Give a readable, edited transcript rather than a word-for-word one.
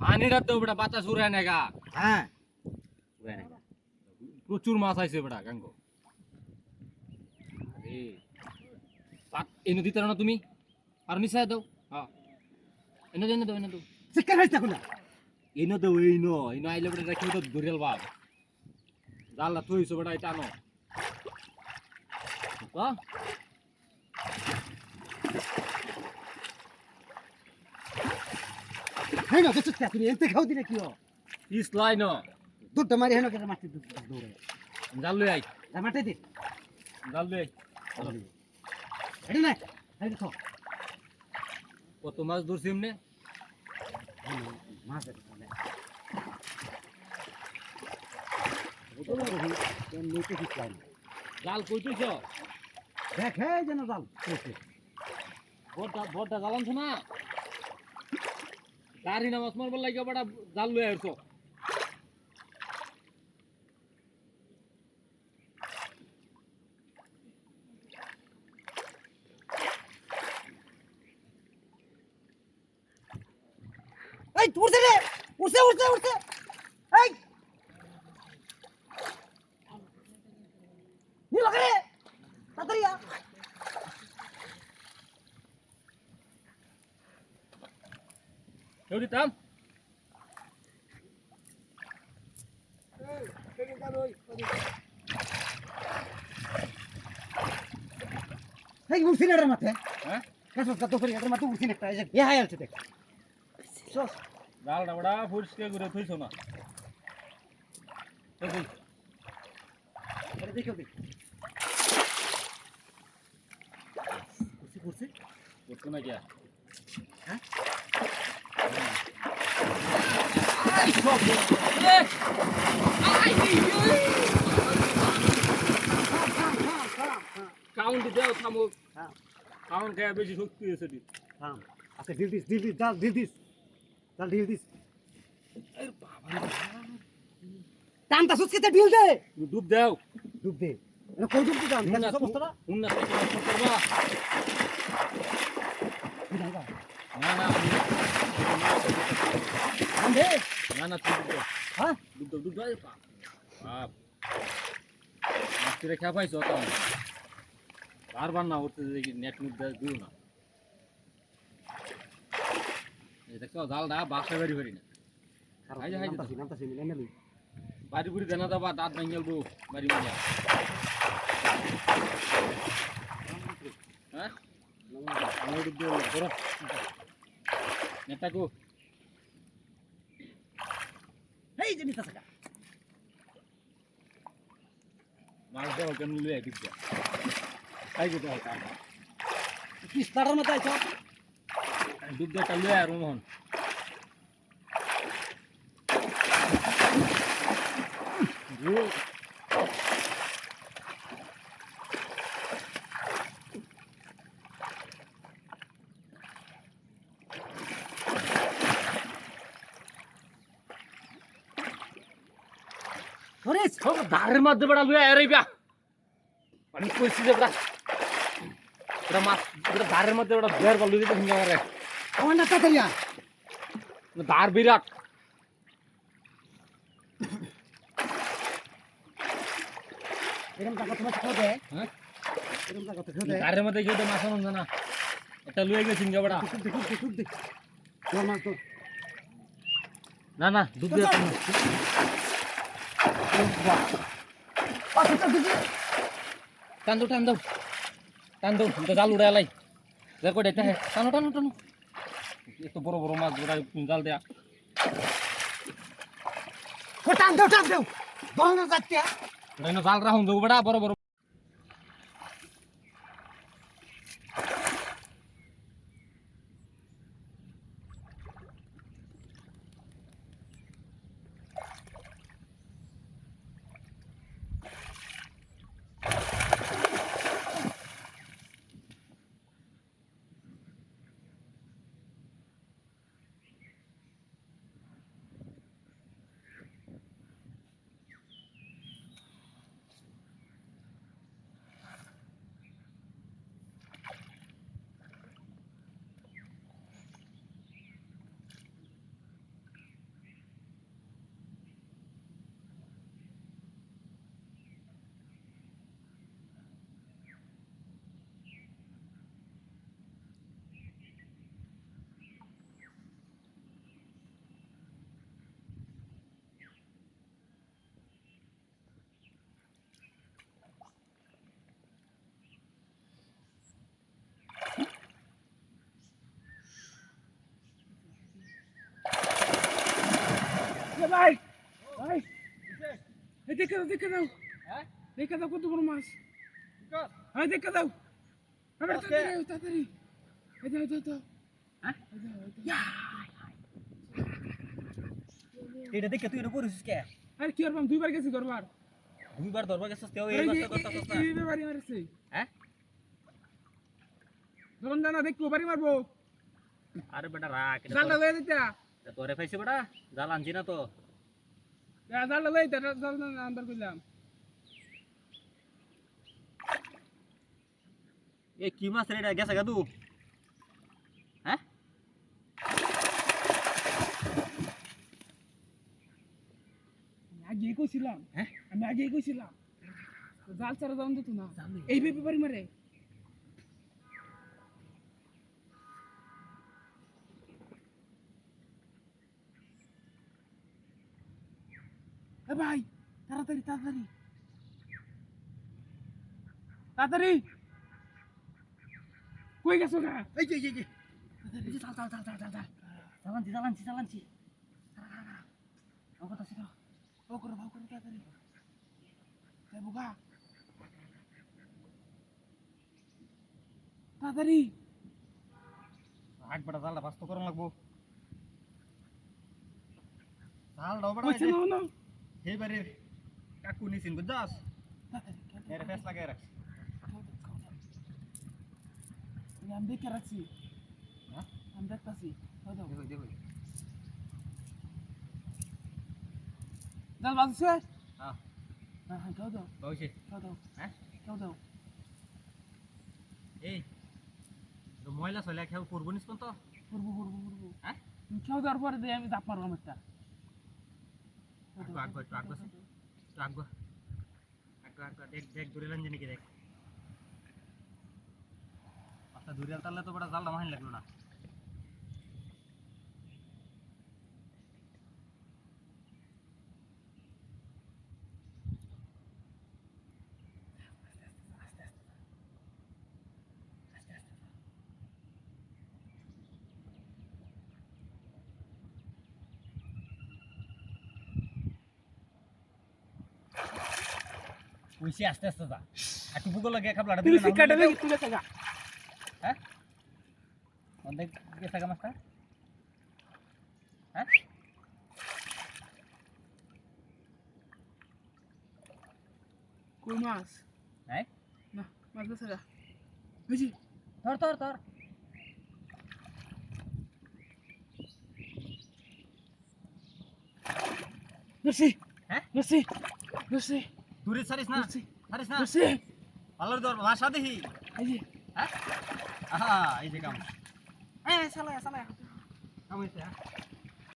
পানিটা তো বেটা বাতাস উড়ায় না গা। হ্যাঁ উড়ায় না গা। প্রচুর মাছ আইছে বেটা গাঙ্গ। আরে এনে দিতে না তুমি আর মিশাই দাও। হ্যাঁ এনে দাও এনে দাও চিকেন রাইস দেখো না এনে দাও এনে আইলে বেটা রাখি তো ধরিয়াল বাপ জালটা থইছো বেটা এটা আনো তো হ্যাঁ না দেখছো তুমি এনতে খাও দিলে কি হয় ইস লাই ন দুধটা মারি হেন কেটে মারতে দৌড়ে জাল লই আই মারতে দে জাল লই আই এটা না এই দেখো কত মাছ ধরছি এমনে মাছ দেখো না ওটা রহি কোন নিতে কি চাই জাল কইতেছ দেখে যেন জাল কইছে বড়টা জালানছ না গাড়ি না মাছ মারবার লাগে বেটা জাল লই আইছো এই উঠছে রে উঠছে এই নি লাগে রে তাড়াতাড়ি আ কেউ দিতাম এই উঠছে রে মাথে হ্যাঁ কাছে কত করে এর মাথে উঠছে একটা এই যে এ হাই আছে দেখ সস জালটা বেটা পরিষ্কার করে থইছো না এই এটা দেখো দেখ উঠছে করছো না কি হ্যাঁ আই সব কাউন্ট দাও থামো হ্যাঁ কাউন্ট খায় বেশি শক্তি আছে দি হ্যাঁ আচ্ছা ঢিল দিস জাল ঢিল দিস টানটা সুচকে তে ঢিল দে ডুব দাও ডুব দে এটা কই ডুব দিতাম উন্না সমস্তটা উন্না করবা না না আন্দে না না তুমি ডুব হ্যাঁ ডুব দাও বাপ মাছ রেখা পাইছো তো বারবার না উঠতে দেখি নেট মুট দিও না এই দেখো জালটা বাসা বাড়ি বাড়ি না হাই হাই নামতাছি নেনে লই বাড়ি বুড়ি দেনা দাবা দাঁত ভাঙিয়াল বউ বাড়ি মারিয়া হ্যাঁ আমার ডুব দিও করো নেটাকো এই যে নিতা সাকা মাছ দাও কেন লই ডুব দাও এই যে দাও কি স্টারের মত আইছো ডুব দাও লই আর মোহন হরিস ধারের মধ্যে বেড়া লুয়ে আইরা আমি কইছি যে বেড়া বেড়া মাছ বেড়া ধারের মধ্যে বেড়া বের বল দিতে হিঙ্গা মারে আমার না তাড়াতাড়ি আ ধার বিরাট এরকম টাকা তোমার খাও দে হ্যাঁ এরকম টাকা তো খাও দে ধারের মধ্যে কেউ তো মাছ আনন্দ না এটা লুয়ে গেছে হিঙ্গা বেড়া দেখ তোর মাছ তো না না দুধ দিয়ে টান দাও তো জাল উড়ে আলাই দেখো এটা হ্যাঁ টানো এত বড় বড় মাছ ওরা জাল দেয়া টান দাও বন্ধ করতে জাল রাখুন দেবো বেড়া বড় বড় ভাই ভাই এই দেখে দাও হ্যাঁ দেখে দাও কত বড় মাছ বিকাশ হ্যাঁ দেখে দাও আরে আজকে? তাড়াতাড়ি এই দাও হ্যাঁ? এটা দেখে তুই এটা করিস কে আরে কি করবাম দুইবার গেছি করবার দুইবার ধরবা গেছস তেও এই আরে বারটা করতাছস না এই বাড়ি মারছে হ্যাঁ ধরুন জানা দেখো বাড়ি মারবো আরে বেটা রাখ জালটা লয়ে দিতা তোরে পাইছে বেটা জাল আনছি না তো জালটা লয়ে দিতা জাল না আন্দার কইলাম এ কি মাছ রে এটা গেছে গাদু হ্যাঁ আগে কইছিলাম হ্যাঁ আমি আগে কইছিলাম জাল ছাড়া যাওন দিত না এই ভেবে বাড়ি মারে এ ভাই তাড়াতাড়ি তাড়াতাড়ি তাড়াতাড়ি কই গেছো না এই যে চাল চালানছি ও করো তাড়াতাড়ি এ বুকা তাড়াতাড়ি আগ বেটা জালটা বাস্ত করন লাগবো জাল দাও বেটা কইছে না না এইবারে কাকু নিছিন বুঝছস এর ফেস লাগাই রাখ আমি দেখে রাখছি হ্যাঁ আমি দেখতাছি দাও দেখো জাল বাজছে হ্যাঁ হ্যাঁ দাও বউছে দাও হ্যাঁ দাও এই তো ময়লা সয়লা খেয়াল করবো নিস তো করবো হ্যাঁ কেউ দেওয়ার পরে দিয়ে আমি জাপ মারলাম একটা দেখ দূরে লাঞ্জি নাকি দেখ আচ্ছা দূরে তাহলে তো বড় জালটা মাহিন লাগলো না কইছি আস্তে আস্তে যা একটু ভূগোল লাগে খাবলাটা তুই শিকাটা দেখি তুলে থাকা হ্যাঁ অনেক গেছে গা মাছটা হ্যাঁ কই মাছ হ্যাঁ না মাছ গেছে গা বুঝি ধর নসি হ্যাঁ নসি দূরে ছাড়িস না ছাড়িস না নসি ভালোর দর ভাষা দেখি এই যে হ্যাঁ আহা এই যে কাম হ্যাঁ সালা কাম হইছে হ্যাঁ